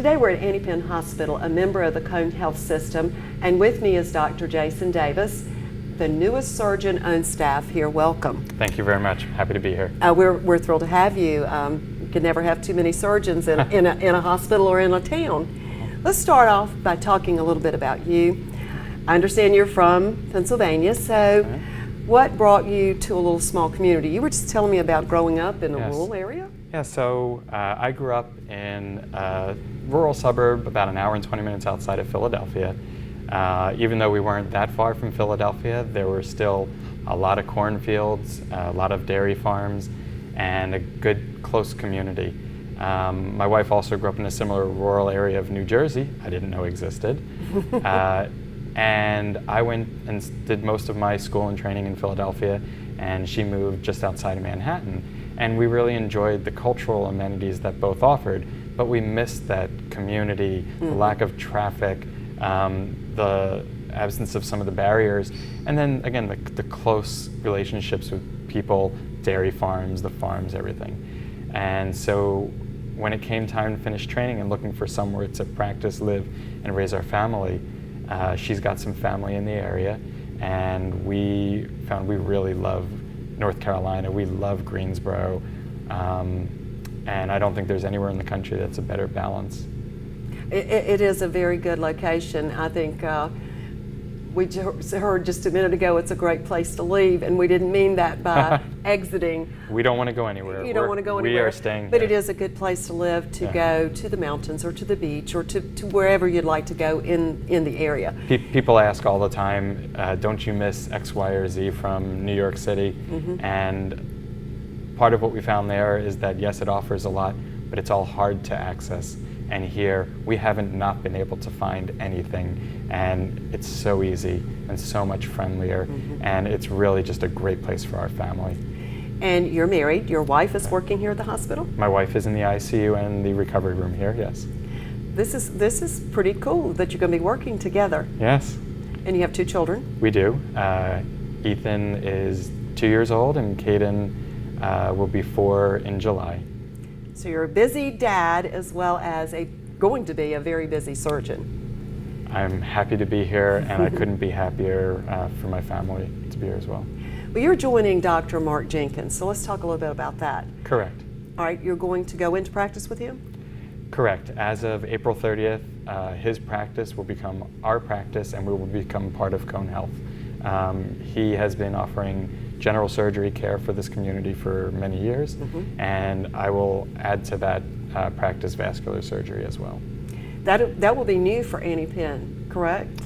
Today we're at Penn Hospital, a member of the Cone Health System, and with me is Dr. Jason Davis, the newest surgeon on staff here. Welcome. Thank you very much. Happy to be here. We're thrilled to have you. You can never have too many surgeons in a hospital or in a town. Let's start off by talking a little bit about you. I understand you're from Pennsylvania, so what brought you to a little small community? You were just telling me about growing up in a rural area? Yeah, so I grew up in a rural suburb about an hour and 20 minutes outside of Philadelphia. Even though we weren't that far from Philadelphia, there were still a lot of cornfields, a lot of dairy farms, and a good, close community. My wife also grew up in a similar rural area of New Jersey I didn't know existed. And I went and did most of my school and training in Philadelphia, and she moved just outside of Manhattan. And we really enjoyed the cultural amenities that both offered, but we missed that community, the lack of traffic, the absence of some of the barriers, and then again the close relationships with people, dairy farms, the farms, everything. And so when it came time to finish training and looking for somewhere to practice, live, and raise our family, she's got some family in the area, and we found we really love North Carolina. We love Greensboro, and I don't think there's anywhere in the country that's a better balance. It is a very good location. I think we heard just a minute ago it's a great place to leave, and we didn't mean that by exiting. We don't want to go anywhere. You don't want to go anywhere. We are staying But here. it is a good place to live, to go to the mountains or to the beach or to wherever you'd like to go in the area. People ask all the time, don't you miss X, Y, or Z from New York City? And part of what we found there is that yes, it offers a lot, but it's all hard to access. And here, we haven't not been able to find anything, and it's so easy and so much friendlier, and it's really just a great place for our family. And you're married. Your wife is working here at the hospital? My wife is in the ICU and the recovery room here, yes. This is pretty cool that you're going to be working together. Yes. And you have 2 children? We do. Ethan is 2 years old, and Caden will be 4 in July. So you're a busy dad as well as going to be a very busy surgeon. I'm happy to be here, and I couldn't be happier for my family to be here as well. Well, you're joining Dr. Mark Jenkins, so let's talk a little bit about that. Correct. All right, you're going to go into practice with him? Correct. As of April 30th, his practice will become our practice, and we will become part of Cone Health. He has been offering general surgery care for this community for many years, and I will add to that practice vascular surgery as well. That will be new for Penn, correct?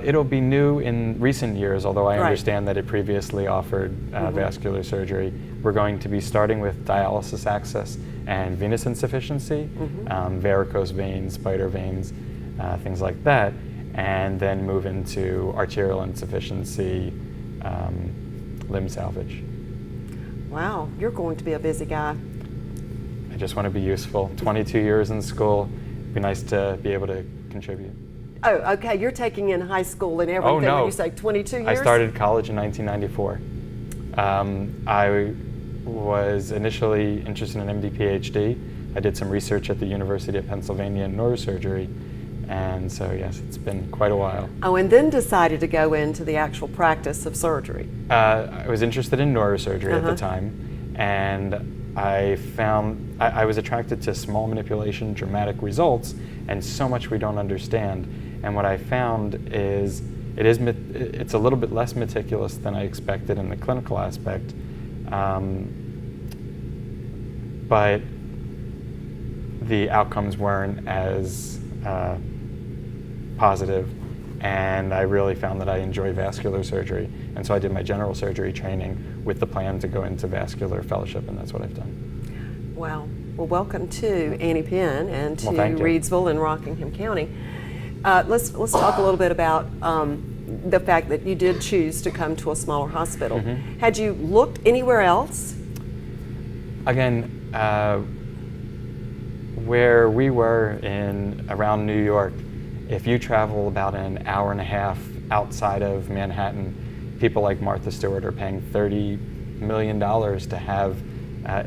It'll be new in recent years, although I Right. understand that it previously offered vascular surgery. We're going to be starting with dialysis access and venous insufficiency, varicose veins, spider veins, things like that, and then move into arterial insufficiency, limb salvage. Wow, you're going to be a busy guy. I just want to be useful. 22 years in school, it'd be nice to be able to contribute. Oh, okay, you're taking in high school and everything. Oh, no. When you say 22 years? I started college in 1994. I was initially interested in an MD PhD. I did some research at the University of Pennsylvania in neurosurgery, and so yes, it's been quite a while. Oh, and then decided to go into the actual practice of surgery. I was interested in neurosurgery at the time, and I found I was attracted to small manipulation, dramatic results, and so much we don't understand. And what I found is it's a little bit less meticulous than I expected in the clinical aspect, but the outcomes weren't as positive, and I really found that I enjoy vascular surgery, and so I did my general surgery training with the plan to go into vascular fellowship, and that's what I've done. Wow. Well, welcome to Penn and to Well, Reidsville and Rockingham County. Let's talk a little bit about the fact that you did choose to come to a smaller hospital. Had you looked anywhere else? Again, where we were around New York, if you travel about an hour and a half outside of Manhattan, people like Martha Stewart are paying $30 million to have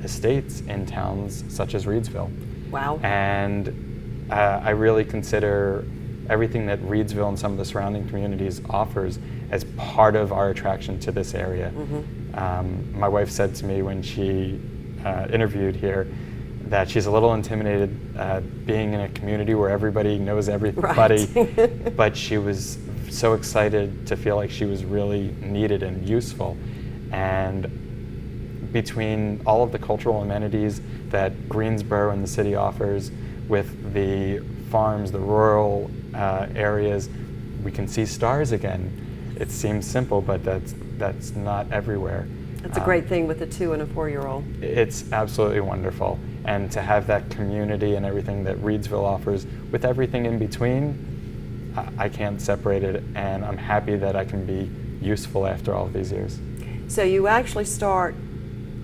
estates in towns such as Reidsville. Wow. And I really consider everything that Reedsville and some of the surrounding communities offers as part of our attraction to this area. My wife said to me when she interviewed here that she's a little intimidated being in a community where everybody knows everybody, Right. but she was so excited to feel like she was really needed and useful. And between all of the cultural amenities that Greensboro and the city offers, with the farms, the rural areas, we can see stars again. It seems simple, but that's not everywhere. That's a great thing with a 2- and a 4-year-old. It's absolutely wonderful. And to have that community and everything that Reedsville offers, with everything in between, I can't separate it, and I'm happy that I can be useful after all of these years. So you actually start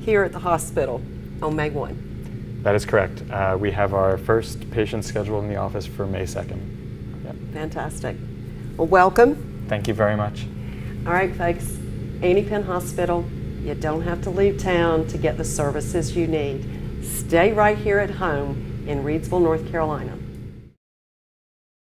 here at the hospital on May 1. That is correct. We have our first patient scheduled in the office for May 2nd. Yep. Fantastic. Well, welcome. Thank you very much. All right, folks, Penn Hospital, you don't have to leave town to get the services you need. Stay right here at home in Reedsville, North Carolina.